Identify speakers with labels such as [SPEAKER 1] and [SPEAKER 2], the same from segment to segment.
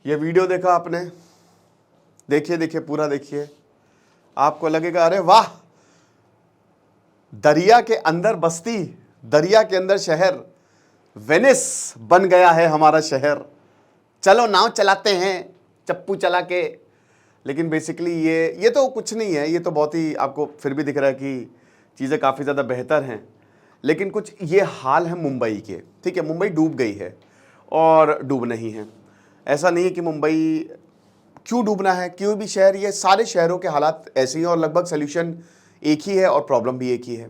[SPEAKER 1] ये वीडियो देखा आपने? देखिए देखिए, पूरा देखिए, आपको लगेगा अरे वाह, दरिया के अंदर बस्ती, दरिया के अंदर शहर, वेनिस बन गया है हमारा शहर, चलो नाव चलाते हैं चप्पू चला के। लेकिन बेसिकली ये तो कुछ नहीं है, ये तो बहुत ही आपको फिर भी दिख रहा है कि चीज़ें काफ़ी ज़्यादा बेहतर हैं। लेकिन कुछ ये हाल है मुंबई के, ठीक है, मुंबई डूब गई है और डूब नहीं है। ऐसा नहीं है कि मुंबई क्यों डूबना है, क्यों भी शहर, ये सारे शहरों के हालात ऐसे ही हैं और लगभग सोल्यूशन एक ही है और प्रॉब्लम भी एक ही है।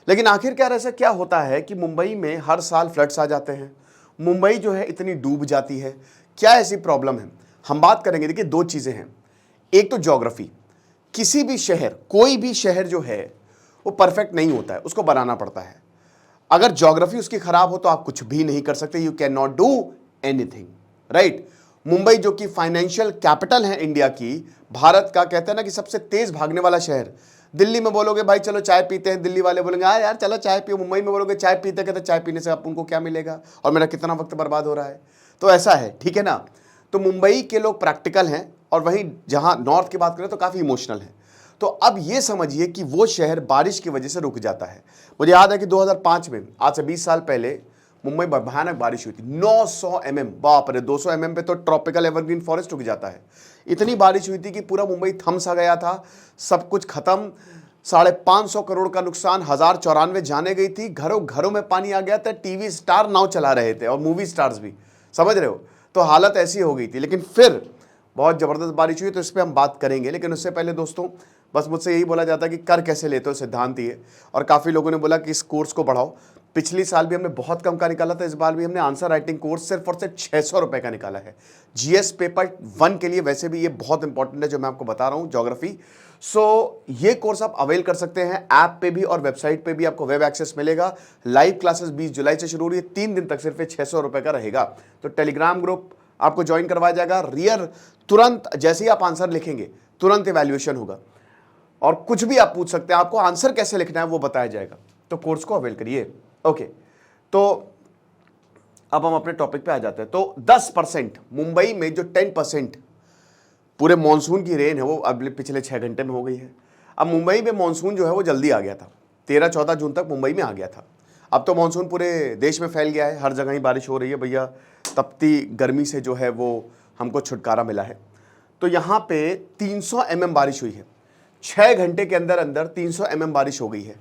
[SPEAKER 1] लेकिन आखिरकार ऐसा क्या होता है कि मुंबई में हर साल फ्लड्स आ जाते हैं, मुंबई जो है इतनी डूब जाती है, क्या ऐसी प्रॉब्लम है? हम बात करेंगे। देखिए, दो चीज़ें हैं। एक तो ज्योग्राफी, किसी भी शहर, कोई भी शहर जो है वो परफेक्ट नहीं होता है, उसको बनाना पड़ता है। अगर ज्योग्राफी उसकी खराब हो तो आप कुछ भी नहीं कर सकते, you can not do anything, right. Mumbai जो कि फाइनेंशियल कैपिटल है इंडिया की, भारत का, कहते हैं ना कि सबसे तेज भागने वाला शहर। दिल्ली में बोलोगे भाई चलो चाय पीते हैं, दिल्ली वाले बोलेंगे हाँ यार चलो चाय पियो। मुंबई में बोलोगे चाय पीते, कहते चाय पीने से आप उनको क्या मिलेगा और मेरा कितना वक्त बर्बाद हो रहा है। तो ऐसा है, ठीक है ना। तो मुंबई के लोग प्रैक्टिकल हैं और वहीं जहां नॉर्थ की बात करें तो काफ़ी इमोशनल है। तो अब ये समझिए कि वो शहर बारिश की वजह से रुक जाता है। मुझे याद है कि 2005 में, आज से 20 साल पहले, मुंबई में भयानक बारिश हुई थी, 900 mm, बाप रे, 200 mm पे तो ट्रॉपिकल एवरग्रीन फॉरेस्ट रुक जाता है। इतनी बारिश हुई थी कि पूरा मुंबई थम सा गया था, सब कुछ खत्म, 550 करोड़ का नुकसान, 1094 जाने गई थी, घरों घरों में पानी आ गया था, टीवी स्टार नाव चला रहे थे और मूवी स्टार्स भी, समझ रहे हो। तो हालत ऐसी हो गई थी। लेकिन फिर बहुत ज़बरदस्त बारिश हुई, तो इस पर हम बात करेंगे। लेकिन उससे पहले दोस्तों, बस मुझसे यही बोला जाता है कि कर कैसे लेते हो, सिद्धांत ही है। और काफ़ी लोगों ने बोला कि इस कोर्स को बढ़ाओ। पिछली साल भी हमने बहुत कम का निकाला था, इस बार भी हमने आंसर राइटिंग कोर्स सिर्फ और सिर्फ 600 रुपये का निकाला है। जीएस पेपर 1 के लिए वैसे भी ये बहुत इंपॉर्टेंट है जो मैं आपको बता रहा हूँ, ज्योग्राफी। सो ये कोर्स आप अवेल कर सकते हैं, ऐप पे भी और वेबसाइट पे भी आपको वेब एक्सेस मिलेगा। लाइव क्लासेस 20 जुलाई से शुरू हो रही है, 3 दिन तक सिर्फ 600 रुपये का रहेगा। तो टेलीग्राम ग्रुप आपको ज्वाइन करवाया जाएगा, रियर तुरंत जैसे ही आप आंसर लिखेंगे तुरंत इवैल्यूएशन होगा और कुछ भी आप पूछ सकते हैं, आपको आंसर कैसे लिखना है वो बताया जाएगा। तो कोर्स को अवेल करिए। ओके, तो अब हम अपने टॉपिक पे आ जाते हैं। तो 10% मुंबई में जो 10% पूरे मॉनसून की रेन है वो अब पिछले 6 घंटे में हो गई है। अब मुंबई में मॉनसून जो है वो जल्दी आ गया था, 13-14 जून तक मुंबई में आ गया था। अब तो मॉनसून पूरे देश में फैल गया है, हर जगह ही बारिश हो रही है भैया। तपती गर्मी से जो है वो हमको छुटकारा मिला है। तो यहाँ पे 300 mm बारिश हुई है, 6 घंटे के अंदर अंदर 300 mm बारिश हो गई है।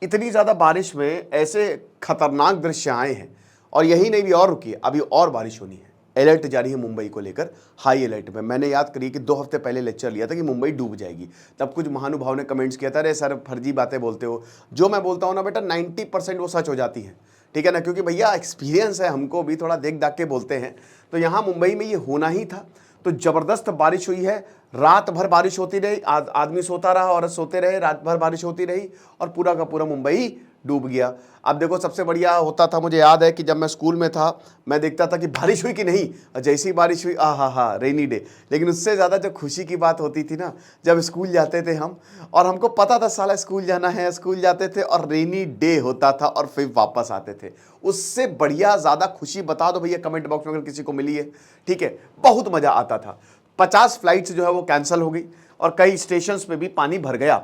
[SPEAKER 1] इतनी ज़्यादा बारिश में ऐसे खतरनाक दृश्य आए हैं। और यही नहीं, भी और रुकी है, अभी और बारिश होनी है। अलर्ट जारी है मुंबई को लेकर, हाई अलर्ट में। मैंने याद करी कि 2 हफ्ते पहले लेक्चर लिया था कि मुंबई डूब जाएगी, तब कुछ महानुभाव ने कमेंट्स किया था, अरे सर फर्जी बातें बोलते हो। जो मैं बोलता हूँ ना बेटा, 90% वो सच हो जाती है, ठीक है ना, क्योंकि भैया एक्सपीरियंस है, हमको भी थोड़ा देख दाख के बोलते हैं। तो यहाँ मुंबई में ये होना ही था। तो ज़बरदस्त बारिश हुई है, रात भर बारिश होती रही, आदमी सोता रहा, औरत सोते रहे, रात भर बारिश होती रही और पूरा का पूरा मुंबई डूब गया। अब देखो, सबसे बढ़िया होता था, मुझे याद है कि जब मैं स्कूल में था मैं देखता था कि बारिश हुई कि नहीं, और जैसी बारिश हुई हा रेनी डे। लेकिन उससे ज़्यादा जो खुशी की बात होती थी ना, जब स्कूल जाते थे हम और हमको पता था साला स्कूल जाना है, स्कूल जाते थे और रेनी डे होता था और फिर वापस आते थे। उससे बढ़िया ज़्यादा खुशी बता दो भैया कमेंट बॉक्स में अगर किसी को मिली है, ठीक है। बहुत मज़ा आता था। 50 फ्लाइट्स जो है वो कैंसिल हो गई और कई स्टेशंस पे भी पानी भर गया।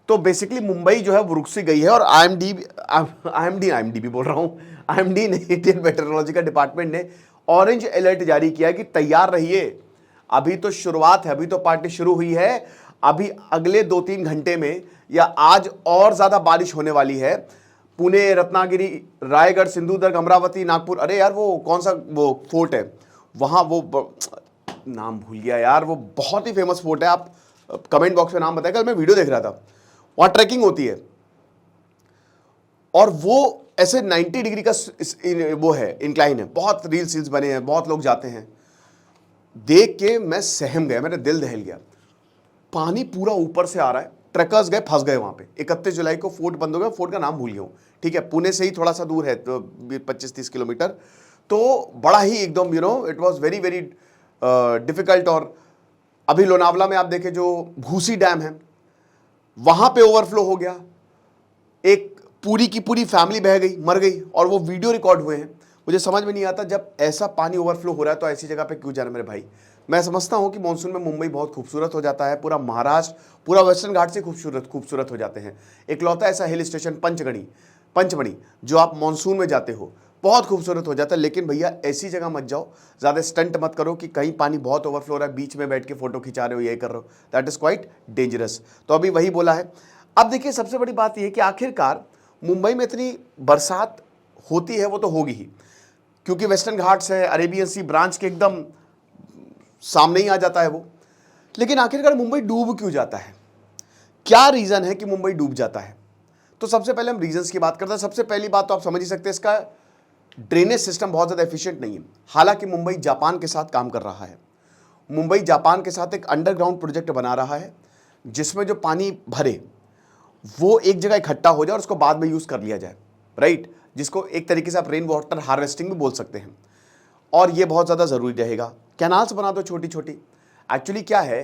[SPEAKER 1] तो बेसिकली मुंबई जो है वो रुक सी गई है। और आईएमडी बोल रहा हूँ, आईएमडी ने, इंडियन मेट्रोलॉजिकल डिपार्टमेंट ने ऑरेंज अलर्ट जारी किया कि तैयार रहिए। अभी तो शुरुआत है, अभी तो पार्टी शुरू हुई है। अभी अगले 2-3 घंटे में या आज और ज़्यादा बारिश होने वाली है। पुणे, रत्नागिरी, रायगढ़, सिंधुदुर्ग, अमरावती, नागपुर, अरे यार वो कौन सा वो फोर्ट है वहाँ, वो नाम भूल गया यार, वो बहुत ही फेमस फोर्ट है। आप कमेंट बॉक्स में नाम बताएं। कल मैं वीडियो देख रहा था, वहाँ ट्रैकिंग होती है और वो ऐसे 90 डिग्री का वो है, इंक्लाइन है। बहुत रील्स बने हैं, बहुत लोग जाते हैं। देख के मैं सहम गया, मेरा दिल दहल गया। पानी पूरा ऊपर से आ रहा है, ट्रकर्स गए, फंस गए वहाँ पे। 31 जुलाई को फोर्ट बंद हो गया, फोर्ट का नाम भूल गया हूँ, ठीक है। पुणे से ही थोड़ा सा दूर है, तो 25-30 किलोमीटर। तो बड़ा ही एकदम it was very very difficult. और अभी लोनावला में आप देखें जो भूसी डैम है वहां पे ओवरफ्लो हो गया, एक पूरी की पूरी फैमिली बह गई, मर गई, और वो वीडियो रिकॉर्ड हुए हैं। मुझे समझ में नहीं आता, जब ऐसा पानी ओवरफ्लो हो रहा है तो ऐसी जगह पे क्यों जाना मेरे भाई। मैं समझता हूँ कि मानसून में मुंबई बहुत खूबसूरत हो जाता है, पूरा महाराष्ट्र, पूरा वेस्टर्न घाट से खूबसूरत हो जाते हैं। इकलौता ऐसा हिल स्टेशन पंचमढ़ी जो आप मानसून में जाते हो, बहुत खूबसूरत हो जाता है। लेकिन भैया ऐसी जगह मत जाओ, ज़्यादा स्टंट मत करो कि कहीं पानी बहुत ओवरफ्लो हो रहा है, बीच में बैठ के फोटो खिंचा रहे हो, ये कर रहे हो, दैट इज़ क्वाइट डेंजरस। तो अभी वही बोला है। अब देखिए सबसे बड़ी बात यह है कि आखिरकार मुंबई में इतनी बरसात होती है, वो तो होगी ही, क्योंकि वेस्टर्न घाट्स है, अरेबियन सी ब्रांच के एकदम सामने ही आ जाता है वो। लेकिन आखिरकार मुंबई डूब क्यों जाता है? क्या रीज़न है कि मुंबई डूब जाता है? तो सबसे पहले हम रीजंस की बात करते हैं। सबसे पहली बात तो आप समझ ही सकते हैं, इसका ड्रेनेज सिस्टम बहुत ज़्यादा एफिशिएंट नहीं है। हालांकि मुंबई जापान के साथ काम कर रहा है, मुंबई जापान के साथ एक अंडरग्राउंड प्रोजेक्ट बना रहा है, जिसमें जो पानी भरे वो एक जगह इकट्ठा हो जाए और उसको बाद में यूज़ कर लिया जाए, राइट, जिसको एक तरीके से आप रेन वाटर हार्वेस्टिंग भी बोल सकते हैं। और ये बहुत ज़्यादा ज़रूरी रहेगा। कैनाल्स बना दो छोटी छोटी। एक्चुअली क्या है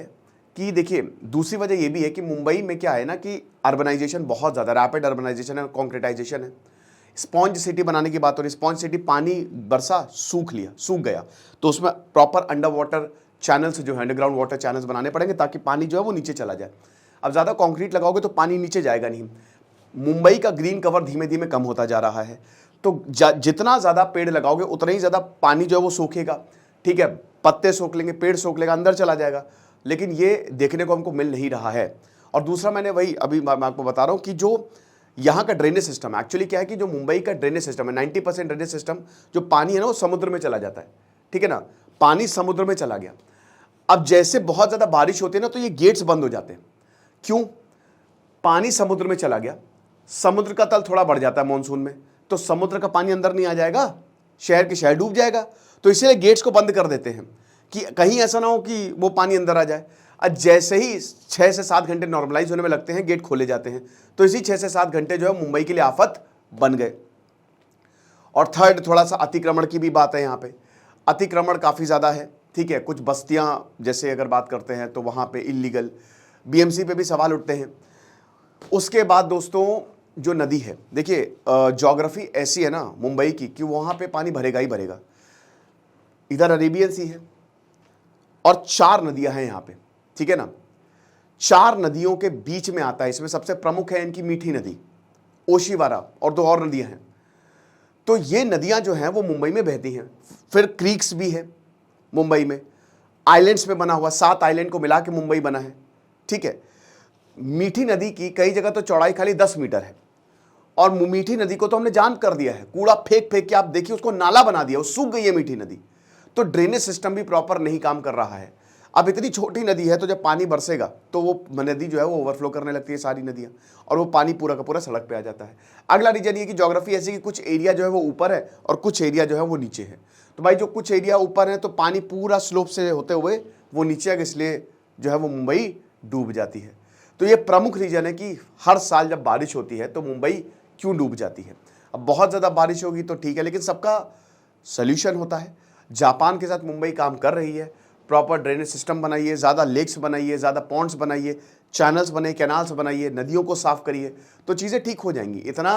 [SPEAKER 1] कि देखिए, दूसरी वजह ये भी है कि मुंबई में क्या है ना कि अर्बनाइजेशन बहुत ज़्यादा रैपिड अर्बनाइजेशन है, कॉन्क्रीटाइजेशन है। स्पॉन्ज सिटी बनाने की बात हो रही है। स्पॉन्ज सिटी पानी बरसा सूख गया, तो उसमें प्रॉपर अंडर वाटर चैनल्स जो है, अंडरग्राउंड वाटर चैनल्स बनाने पड़ेंगे ताकि पानी जो है वो नीचे चला जाए। अब ज़्यादा कंक्रीट लगाओगे तो पानी नीचे जाएगा नहीं। मुंबई का ग्रीन कवर धीमे धीमे कम होता जा रहा है, तो जितना ज़्यादा पेड़ लगाओगे उतना ही ज़्यादा पानी जो है वो सूखेगा। ठीक है, पत्ते सोख लेंगे, पेड़ सोख लेगा, अंदर चला जाएगा। लेकिन ये देखने को हमको मिल नहीं रहा है। और दूसरा, मैंने वही अभी मैं आपको बता रहा हूँ कि जो यहाँ का ड्रेनेज सिस्टम एक्चुअली क्या है कि जो मुंबई का ड्रेनेज सिस्टम है, 90% ड्रेनेज सिस्टम जो पानी है ना वो समुद्र में चला जाता है। ठीक है ना, पानी समुद्र में चला गया। अब जैसे बहुत ज़्यादा बारिश होती है ना तो ये गेट्स बंद हो जाते हैं। क्यों? पानी समुद्र में चला गया, समुद्र का तल थोड़ा बढ़ जाता है मानसून में, तो समुद्र का पानी अंदर नहीं आ जाएगा, शहर के शहर डूब जाएगा। तो इसलिए गेट्स को बंद कर देते हैं कि कहीं ऐसा ना हो कि वो पानी अंदर आ जाए। अब जैसे ही 6 से 7 घंटे नॉर्मलाइज होने में लगते हैं, गेट खोले जाते हैं। तो इसी 6 से 7 घंटे जो है मुंबई के लिए आफत बन गए। और थर्ड, थोड़ा सा अतिक्रमण की भी बात है यहाँ पे। अतिक्रमण काफ़ी ज़्यादा है। ठीक है, कुछ बस्तियाँ जैसे अगर बात करते हैं तो वहाँ पे इलीगल, बीएमसी पे भी सवाल उठते हैं। उसके बाद दोस्तों, जो नदी है, देखिए ज्योग्राफी ऐसी है ना मुंबई की कि वहाँ पे पानी भरेगा ही भरेगा। इधर अरेबियन सी है और 4 नदियाँ हैं यहाँ पे। ठीक है ना, 4 नदियों के बीच में आता है। इसमें सबसे प्रमुख है इनकी मीठी नदी, ओशिवारा, और 2 और नदियाँ हैं। तो ये नदियाँ जो हैं वो मुंबई में बहती हैं। फिर क्रीक्स भी है मुंबई में, आइलैंड्स में बना हुआ, 7 आइलैंड को मिला के मुंबई बना है। ठीक है, मीठी नदी की कई जगह तो चौड़ाई खाली 10 मीटर है, और मीठी नदी को तो हमने जाम कर दिया है, कूड़ा फेंक फेंक के आप देखिए उसको नाला बना दिया, वो सूख गई है मीठी नदी। तो ड्रेनेज सिस्टम भी प्रॉपर नहीं काम कर रहा है। अब इतनी छोटी नदी है तो जब पानी बरसेगा तो वो नदी जो है वो ओवरफ्लो करने लगती है, सारी नदियाँ, और वो पानी पूरा का पूरा सड़क पे आ जाता है। अगला रीजन ये कि ज्योग्राफी ऐसी कि कुछ एरिया जो है वो ऊपर है और कुछ एरिया जो है वो नीचे है। तो भाई जो कुछ एरिया ऊपर है तो पानी पूरा स्लोप से होते हुए वो नीचे आगे, इसलिए जो है वो मुंबई डूब जाती है। तो ये प्रमुख रीजन है कि हर साल जब बारिश होती है तो मुंबई क्यों डूब जाती है। अब बहुत ज़्यादा बारिश होगी तो ठीक है, लेकिन सबका सल्यूशन होता है। जापान के साथ मुंबई काम कर रही है, प्रॉपर ड्रेनेज सिस्टम बनाइए, ज़्यादा लेक्स बनाइए, ज़्यादा पॉन्ड्स बनाइए, चैनल्स बनाइए, कैनाल्स बनाइए, नदियों को साफ करिए, तो चीज़ें ठीक हो जाएंगी। इतना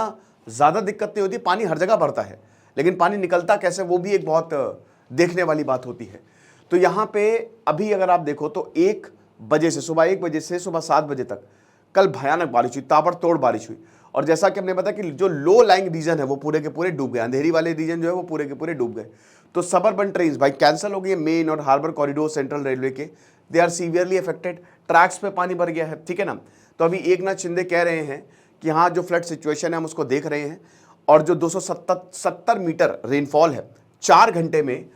[SPEAKER 1] ज़्यादा दिक्कत नहीं होती। पानी हर जगह भरता है, लेकिन पानी निकलता कैसे वो भी एक बहुत देखने वाली बात होती है। तो यहाँ पे अभी अगर आप देखो तो 1 बजे से, सुबह 1 बजे से सुबह 7 बजे तक कल भयानक बारिश हुई, ताबड़तोड़ बारिश हुई। और जैसा कि हमने बताया कि जो लो लाइंग रीजन है वो पूरे के पूरे डूब गए, अंधेरी वाले रीजन जो है वो पूरे के पूरे डूब गए। तो सबअर्बन ट्रेन्स भाई कैंसिल हो गई है, मेन और हार्बर कॉरिडोर सेंट्रल रेलवे के, they are severely affected. Tracks पे पानी भर गया है। ठीक है ना, तो अभी एकनाथ शिंदे कह रहे हैं कि हाँ जो फ्लड सिचुएशन है हम उसको देख रहे हैं, और जो 270 मीटर रेनफॉल है 4 घंटे में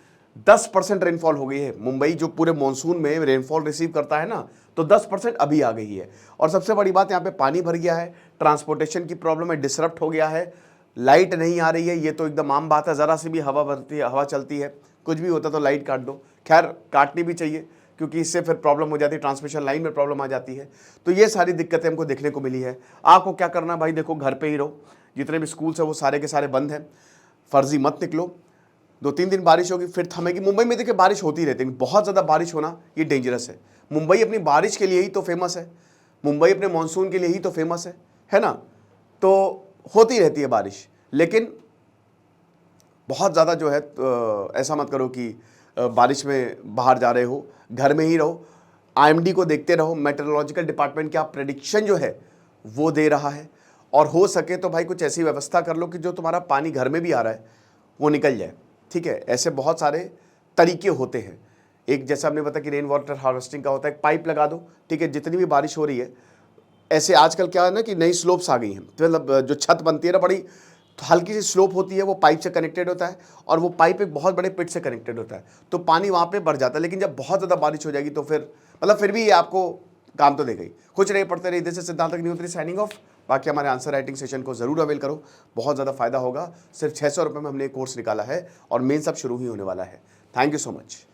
[SPEAKER 1] 10% रेनफॉल हो गई है। मुंबई जो पूरे मानसून में रेनफॉल रिसीव करता है ना, तो 10% अभी आ गई है। और सबसे बड़ी बात, यहाँ पे पानी भर गया है, ट्रांसपोर्टेशन की प्रॉब्लम है, डिसरप्ट हो गया है, लाइट नहीं आ रही है, ये तो एकदम आम बात है। ज़रा सी भी हवा भरती है, हवा चलती है, कुछ भी होता तो लाइट काट दो। खैर काटनी भी चाहिए क्योंकि इससे फिर प्रॉब्लम हो जाती है, ट्रांसमिशन लाइन में प्रॉब्लम आ जाती है। तो ये सारी दिक्कतें हमको देखने को मिली है। आपको क्या करना भाई, देखो घर पे ही रहो, जितने भी स्कूल्स हैं वो सारे के सारे बंद हैं, फर्जी मत निकलो। 2-3 दिन बारिश होगी फिर थमेगी। मुंबई में देखिए बारिश होती रहती है, बहुत ज़्यादा बारिश होना ये डेंजरस है। मुंबई अपनी बारिश के लिए ही तो फेमस है, मुंबई अपने मानसून के लिए ही तो फेमस है ना। तो होती रहती है बारिश, लेकिन बहुत ज़्यादा जो है ऐसा मत करो कि बारिश में बाहर जा रहे हो, घर में ही रहो, आईएमडी को देखते रहो, मेट्रोलॉजिकल डिपार्टमेंट क्या प्रेडिक्शन जो है वो दे रहा है। और हो सके तो भाई कुछ ऐसी व्यवस्था कर लो कि जो तुम्हारा पानी घर में भी आ रहा है वो निकल जाए, ठीक है। ऐसे बहुत सारे तरीके होते हैं। एक जैसा हमने बताया कि रेन वाटर हार्वेस्टिंग का होता है, एक पाइप लगा दो, ठीक है, जितनी भी बारिश हो रही है। ऐसे आजकल क्या है ना कि नई स्लोप्स आ गई हैं, तो मतलब जो छत बनती है ना, बड़ी हल्की सी स्लोप होती है, वो पाइप से कनेक्टेड होता है और वो पाइप एक बहुत बड़े पिट से कनेक्टेड होता है, तो पानी वहाँ पे बढ़ जाता है। लेकिन जब बहुत ज़्यादा बारिश हो जाएगी तो फिर मतलब फिर भी ये आपको काम तो देगा ही। कुछ रहे पढ़ते रहे, इधर से सिद्धांत तक नहीं उतरी, साइनिंग ऑफ। बाकी हमारे आंसर राइटिंग सेशन को ज़रूर अवेल करो, बहुत ज़्यादा फायदा होगा। सिर्फ 600 रुपये में हमने एक कोर्स निकाला है और मेन सब शुरू ही होने वाला है। Thank you so much.